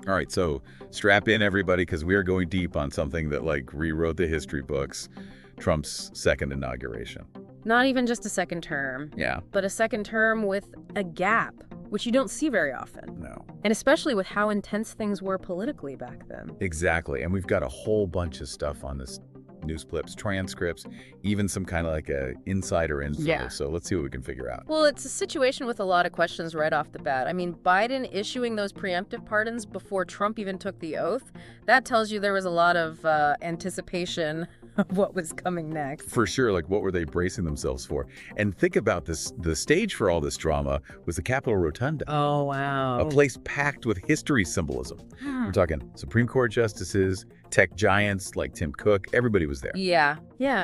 All right, so strap in, everybody, because we are going deep on something that, like, rewrote the history books, Trump's second inauguration. Not even just a second term, Yeah. but a second term with a gap, which you don't see very often. No. And especially with how intense things were politically back then. Exactly, and we've got a whole bunch of stuff on this news clips, transcripts, even some kind of like a insider info. Yeah. So let's see what we can figure out. Well, it's a situation with a lot of questions right off the bat. I mean, Biden issuing those preemptive pardons before Trump even took the oath, that tells you there was a lot of anticipation of what was coming next. For sure, like what were they bracing themselves for? And think about this, the stage for all this drama was the Capitol Rotunda. Oh, wow. A place packed with history symbolism. We're talking Supreme Court justices, tech giants like Tim Cook, everybody was there. Yeah,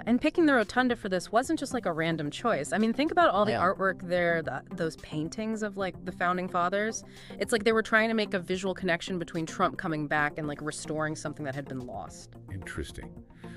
and picking the rotunda for this wasn't just like a random choice. I mean, think about all the artwork there, those paintings of like the founding fathers. It's like they were trying to make a visual connection between Trump coming back and like restoring something that had been lost. Interesting.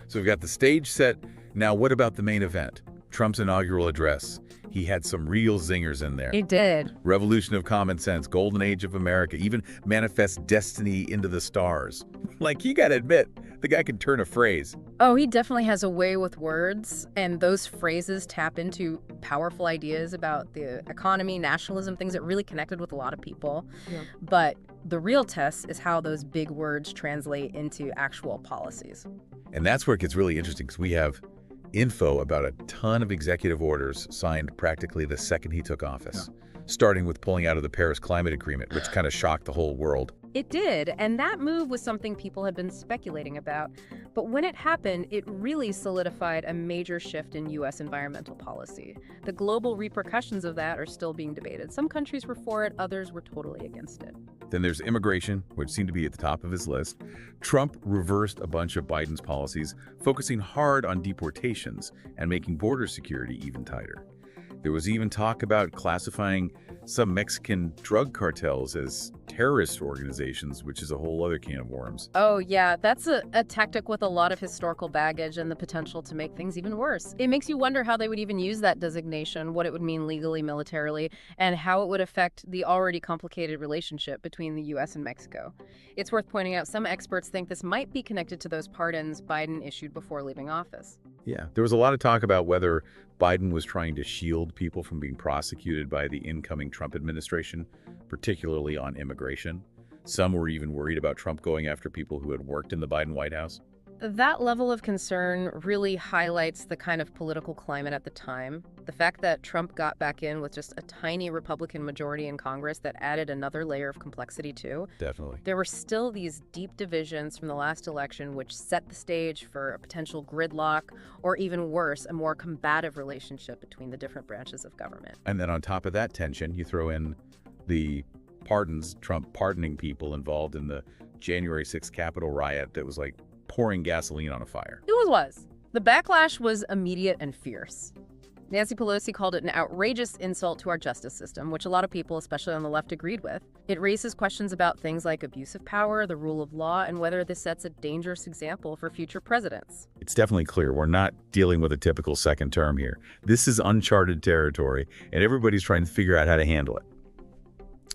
So we've got the stage set. Now, what about the main event? Trump's inaugural address. He had some real zingers in there. He did. Revolution of common sense, golden age of America, even manifest destiny into the stars. Like, you gotta admit, the guy can turn a phrase. Oh, he definitely has a way with words, and those phrases tap into powerful ideas about the economy, nationalism, things that really connected with a lot of people. Yeah. But the real test is how those big words translate into actual policies. And that's where it gets really interesting, because we have info about a ton of executive orders signed practically the second he took office, starting with pulling out of the Paris Climate Agreement, which kind of shocked the whole world. It did, and that move was something people had been speculating about. But when it happened, it really solidified a major shift in U.S. environmental policy. The global repercussions of that are still being debated. Some countries were for it, others were totally against it. Then there's immigration, which seemed to be at the top of his list. Trump reversed a bunch of Biden's policies, focusing hard on deportations and making border security even tighter. There was even talk about classifying some Mexican drug cartels as terrorist organizations, which is a whole other can of worms. Oh, yeah, that's a tactic with a lot of historical baggage and the potential to make things even worse. It makes you wonder how they would even use that designation, what it would mean legally, militarily, and how it would affect the already complicated relationship between the U.S. and Mexico. It's worth pointing out some experts think this might be connected to those pardons Biden issued before leaving office. Yeah, there was a lot of talk about whether Biden was trying to shield people from being prosecuted by the incoming Trump administration, particularly on immigration. Some were even worried about Trump going after people who had worked in the Biden White House. That level of concern really highlights the kind of political climate at the time. The fact that Trump got back in with just a tiny Republican majority in Congress that added another layer of complexity too. Definitely. There were still these deep divisions from the last election which set the stage for a potential gridlock or even worse, a more combative relationship between the different branches of government. And then on top of that tension, you throw in the pardons, Trump pardoning people involved in the January 6th Capitol riot that was like pouring gasoline on a fire. It was. The backlash was immediate and fierce. Nancy Pelosi called it an outrageous insult to our justice system, which a lot of people, especially on the left, agreed with. It raises questions about things like abuse of power, the rule of law, and whether this sets a dangerous example for future presidents. It's definitely clear we're not dealing with a typical second term here. This is uncharted territory, and everybody's trying to figure out how to handle it.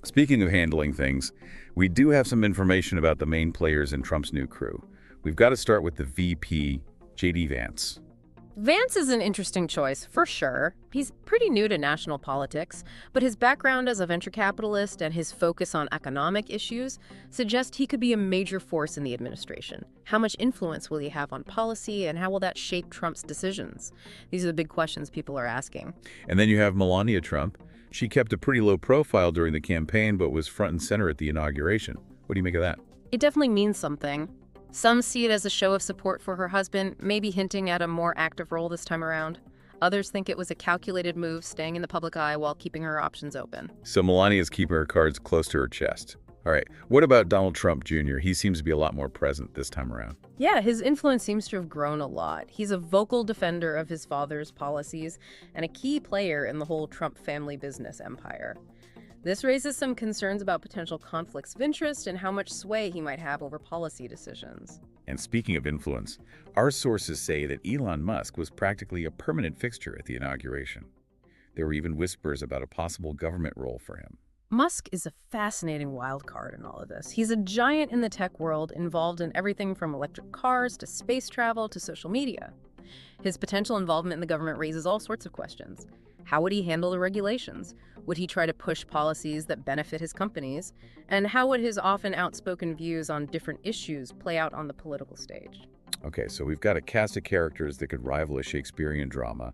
Speaking of handling things, we do have some information about the main players in Trump's new crew. We've got to start with the VP, J.D. Vance. Vance is an interesting choice, for sure. He's pretty new to national politics, but his background as a venture capitalist and his focus on economic issues suggest he could be a major force in the administration. How much influence will he have on policy, and how will that shape Trump's decisions? These are the big questions people are asking. And then you have Melania Trump. She kept a pretty low profile during the campaign, but was front and center at the inauguration. What do you make of that? It definitely means something. Some see it as a show of support for her husband, maybe hinting at a more active role this time around. Others think it was a calculated move, staying in the public eye while keeping her options open. So Melania's keeping her cards close to her chest. All right, what about Donald Trump Jr.? He seems to be a lot more present this time around. Yeah, his influence seems to have grown a lot. He's a vocal defender of his father's policies and a key player in the whole Trump family business empire. This raises some concerns about potential conflicts of interest and how much sway he might have over policy decisions. And speaking of influence, our sources say that Elon Musk was practically a permanent fixture at the inauguration. There were even whispers about a possible government role for him. Musk is a fascinating wild card in all of this. He's a giant in the tech world, involved in everything from electric cars to space travel to social media. His potential involvement in the government raises all sorts of questions. How would he handle the regulations? Would he try to push policies that benefit his companies? And how would his often outspoken views on different issues play out on the political stage? Okay, so we've got a cast of characters that could rival a Shakespearean drama.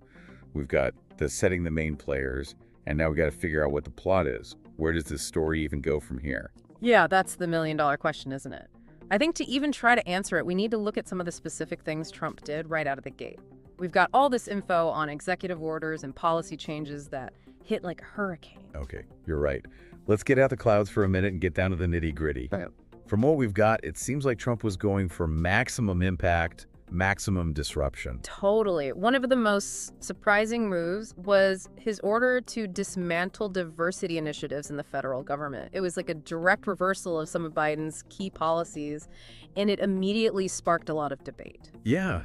We've got the setting the main players, and now we've got to figure out what the plot is. Where does this story even go from here? Yeah, that's the million-dollar question, isn't it? I think to even try to answer it, we need to look at some of the specific things Trump did right out of the gate. We've got all this info on executive orders and policy changes that hit like a hurricane. Okay, you're right. Let's get out the clouds for a minute and get down to the nitty-gritty. Right. From what we've got, it seems like Trump was going for maximum impact, maximum disruption. Totally. One of the most surprising moves was his order to dismantle diversity initiatives in the federal government. It was like a direct reversal of some of Biden's key policies, and it immediately sparked a lot of debate. Yeah,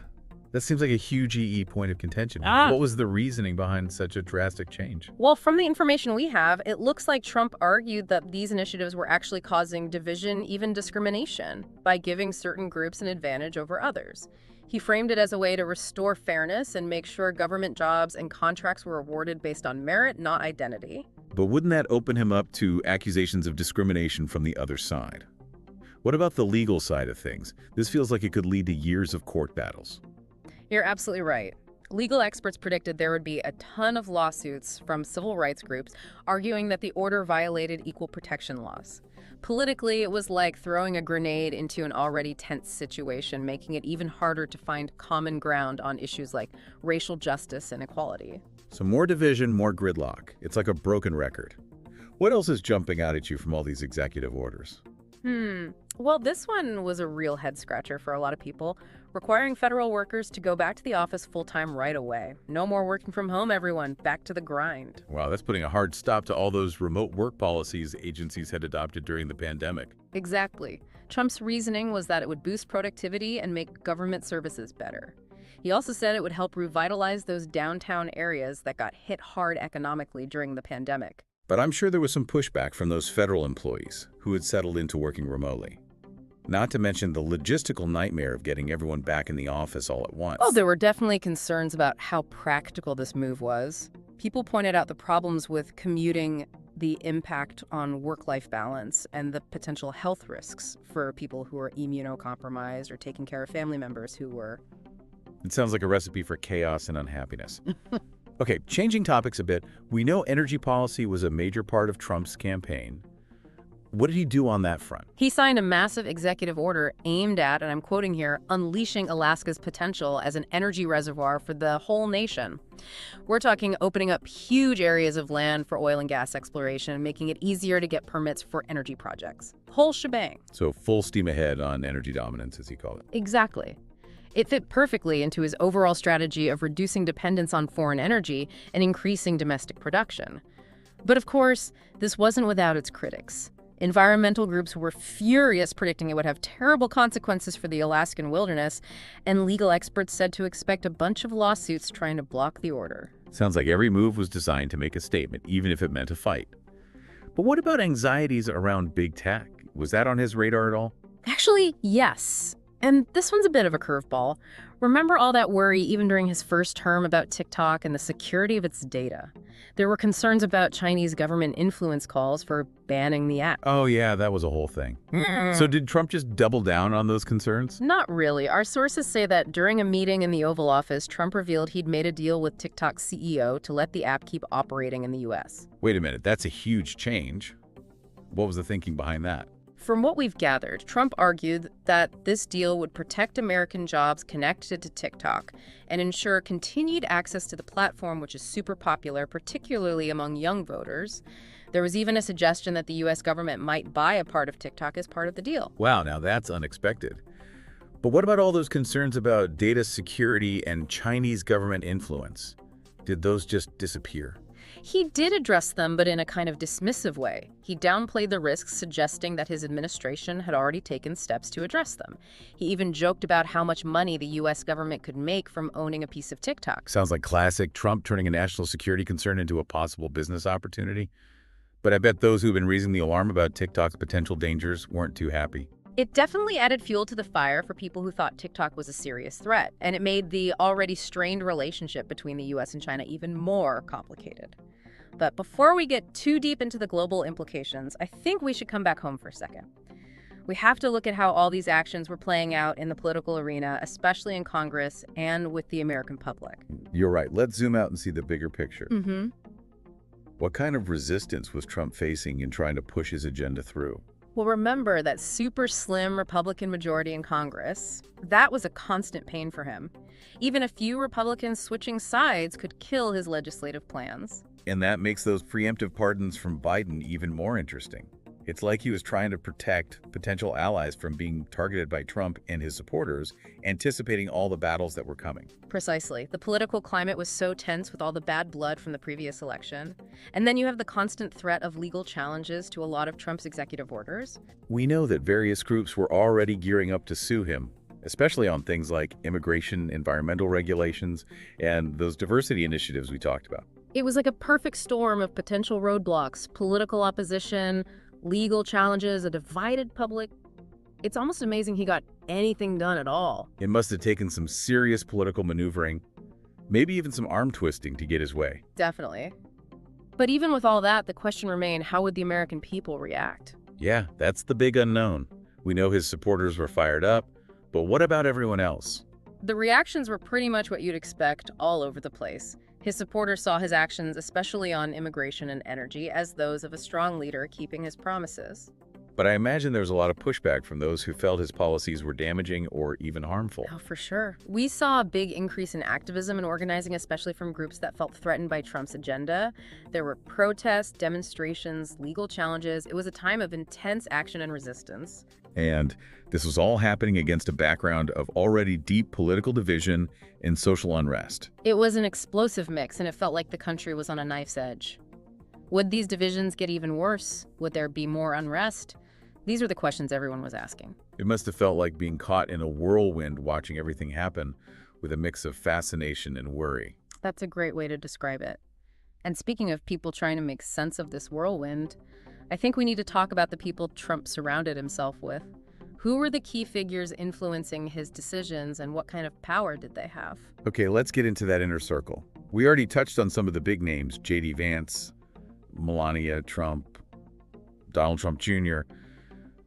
that seems like a huge EE point of contention. What was the reasoning behind such a drastic change? Well, from the information we have, it looks like Trump argued that these initiatives were actually causing division, even discrimination, by giving certain groups an advantage over others. He framed it as a way to restore fairness and make sure government jobs and contracts were awarded based on merit, not identity. But wouldn't that open him up to accusations of discrimination from the other side? What about the legal side of things? This feels like it could lead to years of court battles. You're absolutely right. Legal experts predicted there would be a ton of lawsuits from civil rights groups arguing that the order violated equal protection laws. Politically, it was like throwing a grenade into an already tense situation, making it even harder to find common ground on issues like racial justice and equality. So more division, more gridlock. It's like a broken record. What else is jumping out at you from all these executive orders? Well, this one was a real head-scratcher for a lot of people, requiring federal workers to go back to the office full-time right away. No more working from home, everyone. Back to the grind. Wow, that's putting a hard stop to all those remote work policies agencies had adopted during the pandemic. Exactly. Trump's reasoning was that it would boost productivity and make government services better. He also said it would help revitalize those downtown areas that got hit hard economically during the pandemic. But I'm sure there was some pushback from those federal employees who had settled into working remotely. Not to mention the logistical nightmare of getting everyone back in the office all at once. Oh, there were definitely concerns about how practical this move was. People pointed out the problems with commuting, the impact on work-life balance, and the potential health risks for people who are immunocompromised or taking care of family members who were. It sounds like a recipe for chaos and unhappiness. Okay, changing topics a bit, we know energy policy was a major part of Trump's campaign. What did he do on that front? He signed a massive executive order aimed at, and I'm quoting here, unleashing Alaska's potential as an energy reservoir for the whole nation. We're talking opening up huge areas of land for oil and gas exploration, making it easier to get permits for energy projects. Whole shebang. So full steam ahead on energy dominance, as he called it. Exactly. It fit perfectly into his overall strategy of reducing dependence on foreign energy and increasing domestic production. But of course, this wasn't without its critics. Environmental groups were furious, predicting it would have terrible consequences for the Alaskan wilderness, and legal experts said to expect a bunch of lawsuits trying to block the order. Sounds like every move was designed to make a statement, even if it meant a fight. But what about anxieties around big tech? Was that on his radar at all? Actually, yes. And this one's a bit of a curveball. Remember all that worry even during his first term about TikTok and the security of its data? There were concerns about Chinese government influence calls for banning the app. Oh yeah, that was a whole thing. So did Trump just double down on those concerns? Not really. Our sources say that during a meeting in the Oval Office, Trump revealed he'd made a deal with TikTok's CEO to let the app keep operating in the U.S. Wait a minute, that's a huge change. What was the thinking behind that? From what we've gathered, Trump argued that this deal would protect American jobs connected to TikTok and ensure continued access to the platform, which is super popular, particularly among young voters. There was even a suggestion that the U.S. government might buy a part of TikTok as part of the deal. Wow, now that's unexpected. But what about all those concerns about data security and Chinese government influence? Did those just disappear? He did address them, but in a kind of dismissive way. He downplayed the risks, suggesting that his administration had already taken steps to address them. He even joked about how much money the U.S. government could make from owning a piece of TikTok. Sounds like classic Trump turning a national security concern into a possible business opportunity. But I bet those who've been raising the alarm about TikTok's potential dangers weren't too happy. It definitely added fuel to the fire for people who thought TikTok was a serious threat, and it made the already strained relationship between the US and China even more complicated. But before we get too deep into the global implications, I think we should come back home for a second. We have to look at how all these actions were playing out in the political arena, especially in Congress and with the American public. You're right. Let's zoom out and see the bigger picture. Mm-hmm. What kind of resistance was Trump facing in trying to push his agenda through? Well, remember that super slim Republican majority in Congress. That was a constant pain for him. Even a few Republicans switching sides could kill his legislative plans. And that makes those preemptive pardons from Biden even more interesting. It's like he was trying to protect potential allies from being targeted by Trump and his supporters, anticipating all the battles that were coming. Precisely. The political climate was so tense with all the bad blood from the previous election. And then you have the constant threat of legal challenges to a lot of Trump's executive orders. We know that various groups were already gearing up to sue him, especially on things like immigration, environmental regulations, and those diversity initiatives we talked about. It was like a perfect storm of potential roadblocks, political opposition, legal challenges, a divided public. It's almost amazing he got anything done at all. It must have taken some serious political maneuvering, maybe even some arm twisting to get his way. Definitely. But even with all that, the question remained, how would the American people react? Yeah, that's the big unknown. We know his supporters were fired up, but what about everyone else? The reactions were pretty much what you'd expect all over the place. His supporters saw his actions, especially on immigration and energy, as those of a strong leader keeping his promises. But I imagine there was a lot of pushback from those who felt his policies were damaging or even harmful. Oh, for sure. We saw a big increase in activism and organizing, especially from groups that felt threatened by Trump's agenda. There were protests, demonstrations, legal challenges. It was a time of intense action and resistance. And this was all happening against a background of already deep political division and social unrest. It was an explosive mix, and it felt like the country was on a knife's edge. Would these divisions get even worse? Would there be more unrest? These were the questions everyone was asking. It must have felt like being caught in a whirlwind watching everything happen, with a mix of fascination and worry. That's a great way to describe it. And speaking of people trying to make sense of this whirlwind, I think we need to talk about the people Trump surrounded himself with. Who were the key figures influencing his decisions, and what kind of power did they have? Okay, let's get into that inner circle. We already touched on some of the big names, J.D. Vance, Melania Trump, Donald Trump Jr.,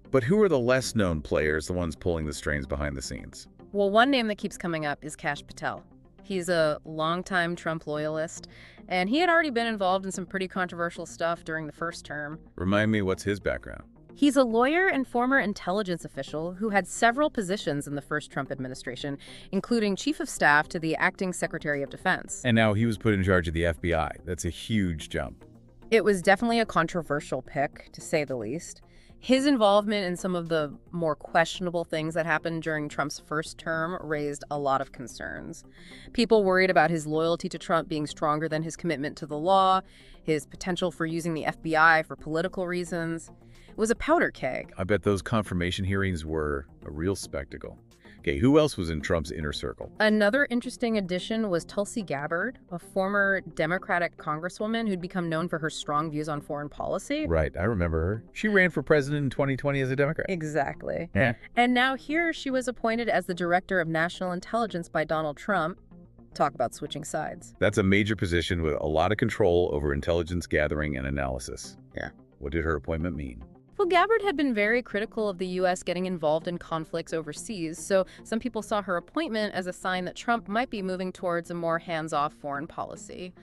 but who are the less-known players, the ones pulling the strings behind the scenes? Well, one name that keeps coming up is Kash Patel. He's a longtime Trump loyalist, and he had already been involved in some pretty controversial stuff during the first term. Remind me, what's his background? He's a lawyer and former intelligence official who had several positions in the first Trump administration, including chief of staff to the acting Secretary of Defense. And now he was put in charge of the FBI. That's a huge jump. It was definitely a controversial pick, to say the least. His involvement in some of the more questionable things that happened during Trump's first term raised a lot of concerns. People worried about his loyalty to Trump being stronger than his commitment to the law, his potential for using the FBI for political reasons. It was a powder keg. I bet those confirmation hearings were a real spectacle. Okay, who else was in Trump's inner circle? Another interesting addition was Tulsi Gabbard, a former Democratic congresswoman who'd become known for her strong views on foreign policy. Right, I remember her. She ran for president in 2020 as a Democrat. Exactly. Yeah. And now here she was appointed as the Director of National Intelligence by Donald Trump. Talk about switching sides. That's a major position with a lot of control over intelligence gathering and analysis. Yeah. What did her appointment mean? Well, Gabbard had been very critical of the U.S. getting involved in conflicts overseas, so some people saw her appointment as a sign that Trump might be moving towards a more hands-off foreign policy.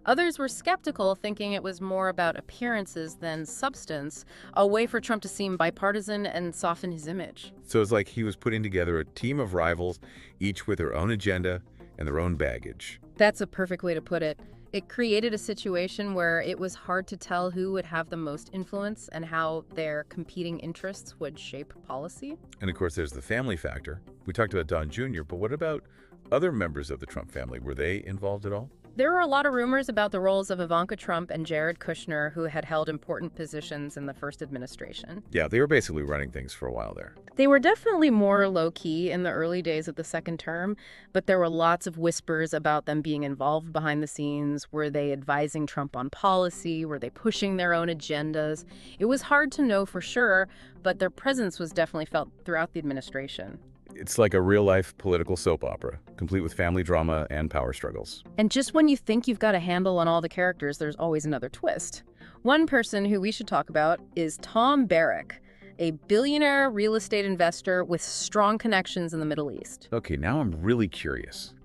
Others were skeptical, thinking it was more about appearances than substance, a way for Trump to seem bipartisan and soften his image. So it's like he was putting together a team of rivals, each with their own agenda and their own baggage. That's a perfect way to put it. It created a situation where it was hard to tell who would have the most influence and how their competing interests would shape policy. And of course, there's the family factor. We talked about Don Jr., but what about other members of the Trump family? Were they involved at all? There were a lot of rumors about the roles of Ivanka Trump and Jared Kushner, who had held important positions in the first administration. Yeah, they were basically running things for a while there. They were definitely more low-key in the early days of the second term, but there were lots of whispers about them being involved behind the scenes. Were they advising Trump on policy? Were they pushing their own agendas? It was hard to know for sure, but their presence was definitely felt throughout the administration. It's like a real-life political soap opera, complete with family drama and power struggles. And just when you think you've got a handle on all the characters, there's always another twist. One person who we should talk about is Tom Barrack, a billionaire real estate investor with strong connections in the Middle East. Okay, now I'm really curious.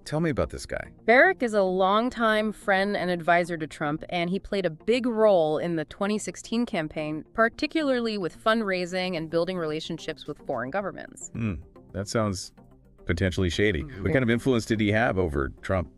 Tell me about this guy. Barrack is a longtime friend and advisor to Trump, and he played a big role in the 2016 campaign, particularly with fundraising and building relationships with foreign governments. That sounds potentially shady. What kind of influence did he have over Trump?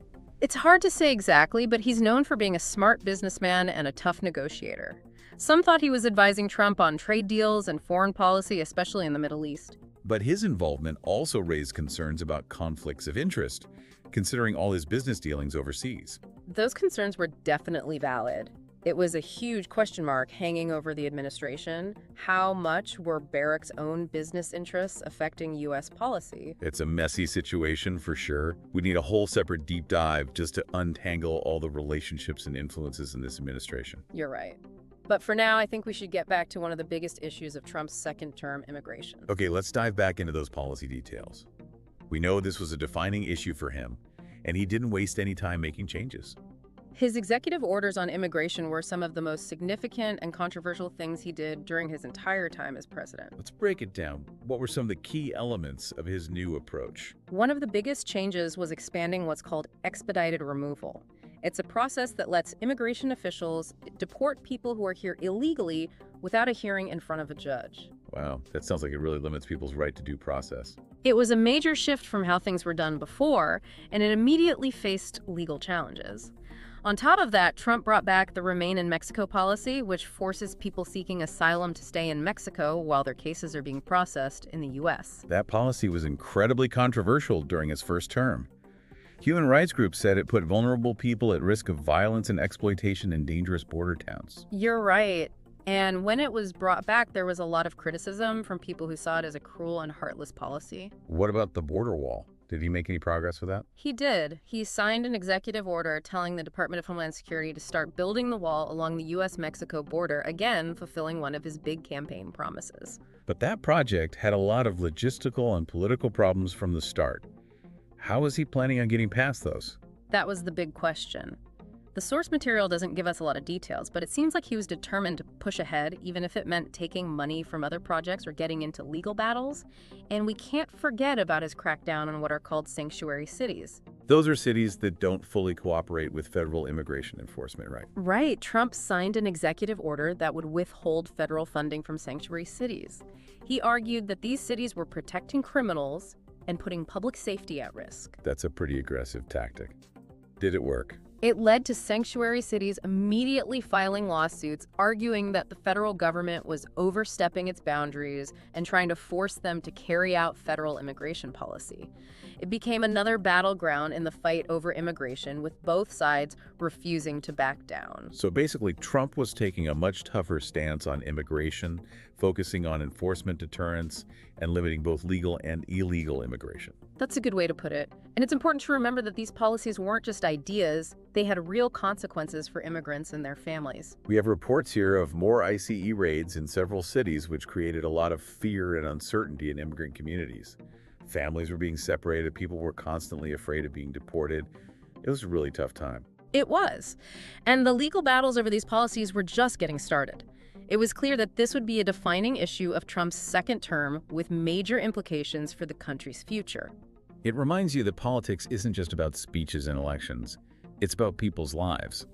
It's hard to say exactly, but he's known for being a smart businessman and a tough negotiator. Some thought he was advising Trump on trade deals and foreign policy, especially in the Middle East. But his involvement also raised concerns about conflicts of interest, considering all his business dealings overseas. Those concerns were definitely valid. It was a huge question mark hanging over the administration. How much were Barrack's own business interests affecting U.S. policy? It's a messy situation for sure. We need a whole separate deep dive just to untangle all the relationships and influences in this administration. You're right. But for now, I think we should get back to one of the biggest issues of Trump's second-term immigration. Okay, let's dive back into those policy details. We know this was a defining issue for him, and he didn't waste any time making changes. His executive orders on immigration were some of the most significant and controversial things he did during his entire time as president. Let's break it down. What were some of the key elements of his new approach? One of the biggest changes was expanding what's called expedited removal. It's a process that lets immigration officials deport people who are here illegally without a hearing in front of a judge. Wow, that sounds like it really limits people's right to due process. It was a major shift from how things were done before, and it immediately faced legal challenges. On top of that, Trump brought back the Remain in Mexico policy, which forces people seeking asylum to stay in Mexico while their cases are being processed in the U.S. That policy was incredibly controversial during his first term. Human rights groups said it put vulnerable people at risk of violence and exploitation in dangerous border towns. You're right. And when it was brought back, there was a lot of criticism from people who saw it as a cruel and heartless policy. What about the border wall? Did he make any progress with that? He did. He signed an executive order telling the Department of Homeland Security to start building the wall along the U.S.-Mexico border, again fulfilling one of his big campaign promises. But that project had a lot of logistical and political problems from the start. How is he planning on getting past those? That was the big question. The source material doesn't give us a lot of details, but it seems like he was determined to push ahead, even if it meant taking money from other projects or getting into legal battles. And we can't forget about his crackdown on what are called sanctuary cities. Those are cities that don't fully cooperate with federal immigration enforcement, right? Right. Trump signed an executive order that would withhold federal funding from sanctuary cities. He argued that these cities were protecting criminals and putting public safety at risk. That's a pretty aggressive tactic. Did it work? It led to sanctuary cities immediately filing lawsuits, arguing that the federal government was overstepping its boundaries and trying to force them to carry out federal immigration policy. It became another battleground in the fight over immigration, with both sides refusing to back down. So basically, Trump was taking a much tougher stance on immigration, focusing on enforcement deterrence and limiting both legal and illegal immigration. That's a good way to put it. And it's important to remember that these policies weren't just ideas, they had real consequences for immigrants and their families. We have reports here of more ICE raids in several cities, which created a lot of fear and uncertainty in immigrant communities. Families were being separated, people were constantly afraid of being deported. It was a really tough time. It was. And the legal battles over these policies were just getting started. It was clear that this would be a defining issue of Trump's second term with major implications for the country's future. It reminds you that politics isn't just about speeches and elections. It's about people's lives.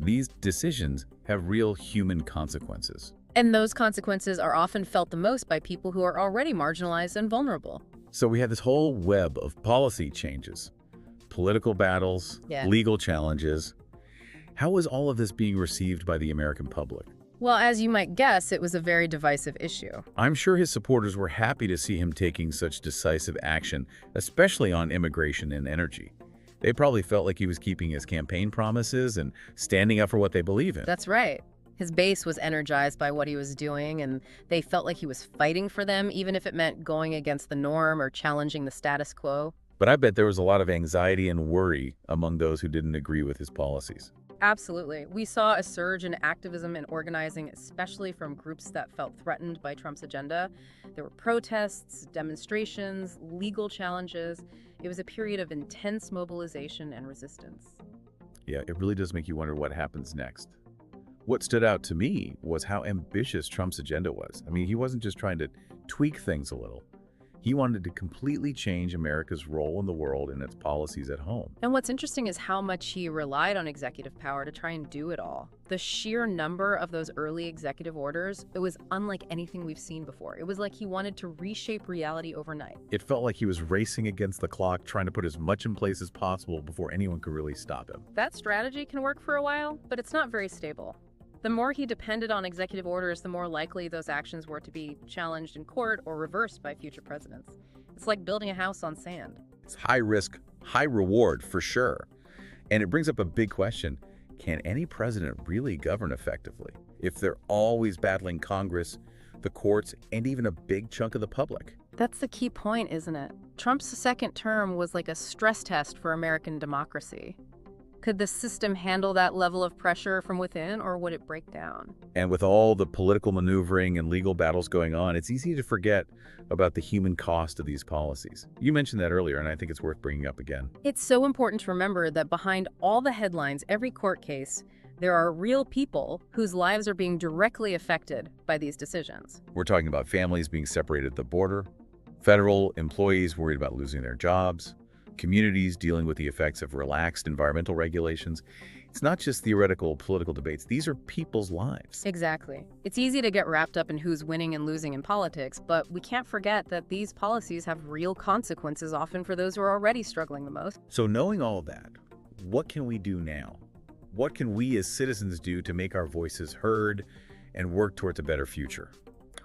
These decisions have real human consequences. And those consequences are often felt the most by people who are already marginalized and vulnerable. So we have this whole web of policy changes, political battles, legal challenges. How is all of this being received by the American public? Well, as you might guess, it was a very divisive issue. I'm sure his supporters were happy to see him taking such decisive action, especially on immigration and energy. They probably felt like he was keeping his campaign promises and standing up for what they believe in. That's right. His base was energized by what he was doing, and they felt like he was fighting for them, even if it meant going against the norm or challenging the status quo. But I bet there was a lot of anxiety and worry among those who didn't agree with his policies. Absolutely. We saw a surge in activism and organizing, especially from groups that felt threatened by Trump's agenda. There were protests, demonstrations, legal challenges. It was a period of intense mobilization and resistance. Yeah, it really does make you wonder what happens next. What stood out to me was how ambitious Trump's agenda was. I mean, he wasn't just trying to tweak things a little. He wanted to completely change America's role in the world and its policies at home. And what's interesting is how much he relied on executive power to try and do it all. The sheer number of those early executive orders, it was unlike anything we've seen before. It was like he wanted to reshape reality overnight. It felt like he was racing against the clock, trying to put as much in place as possible before anyone could really stop him. That strategy can work for a while, but it's not very stable. The more he depended on executive orders, the more likely those actions were to be challenged in court or reversed by future presidents. It's like building a house on sand. It's high risk, high reward for sure. And it brings up a big question. Can any president really govern effectively if they're always battling Congress, the courts, and even a big chunk of the public? That's the key point, isn't it? Trump's second term was like a stress test for American democracy. Could the system handle that level of pressure from within, or would it break down? And with all the political maneuvering and legal battles going on, it's easy to forget about the human cost of these policies. You mentioned that earlier, and I think it's worth bringing up again. It's so important to remember that behind all the headlines, every court case, there are real people whose lives are being directly affected by these decisions. We're talking about families being separated at the border, federal employees worried about losing their jobs, communities dealing with the effects of relaxed environmental regulations. It's not just theoretical political debates. These are people's lives. Exactly. It's easy to get wrapped up in who's winning and losing in politics, but we can't forget that these policies have real consequences, often for those who are already struggling the most. So knowing all of that, what can we do now? What can we as citizens do to make our voices heard and work towards a better future?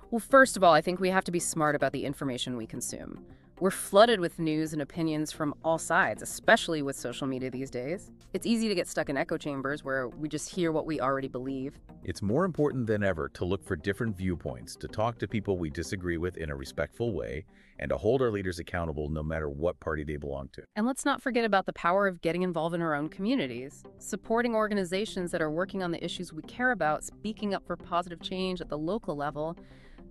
Well, first of all, I think we have to be smart about the information we consume. We're flooded with news and opinions from all sides, especially with social media these days. It's easy to get stuck in echo chambers where we just hear what we already believe. It's more important than ever to look for different viewpoints, to talk to people we disagree with in a respectful way, and to hold our leaders accountable no matter what party they belong to. And let's not forget about the power of getting involved in our own communities, supporting organizations that are working on the issues we care about, speaking up for positive change at the local level.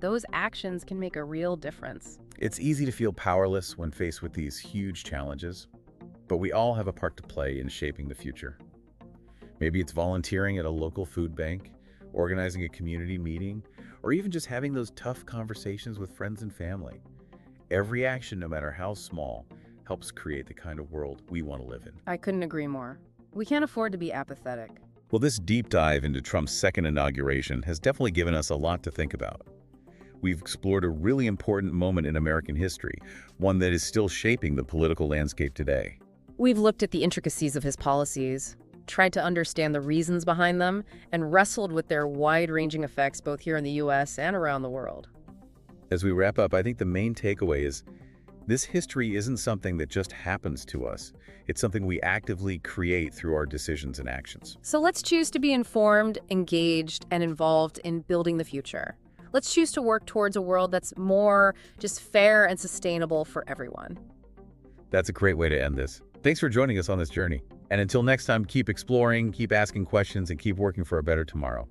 Those actions can make a real difference. It's easy to feel powerless when faced with these huge challenges, but we all have a part to play in shaping the future. Maybe it's volunteering at a local food bank, organizing a community meeting, or even just having those tough conversations with friends and family. Every action, no matter how small, helps create the kind of world we want to live in. I couldn't agree more. We can't afford to be apathetic. Well, this deep dive into Trump's second inauguration has definitely given us a lot to think about. We've explored a really important moment in American history, one that is still shaping the political landscape today. We've looked at the intricacies of his policies, tried to understand the reasons behind them, and wrestled with their wide-ranging effects both here in the U.S. and around the world. As we wrap up, I think the main takeaway is this history isn't something that just happens to us. It's something we actively create through our decisions and actions. So let's choose to be informed, engaged, and involved in building the future. Let's choose to work towards a world that's more just fair and sustainable for everyone. That's a great way to end this. Thanks for joining us on this journey. And until next time, keep exploring, keep asking questions, and keep working for a better tomorrow.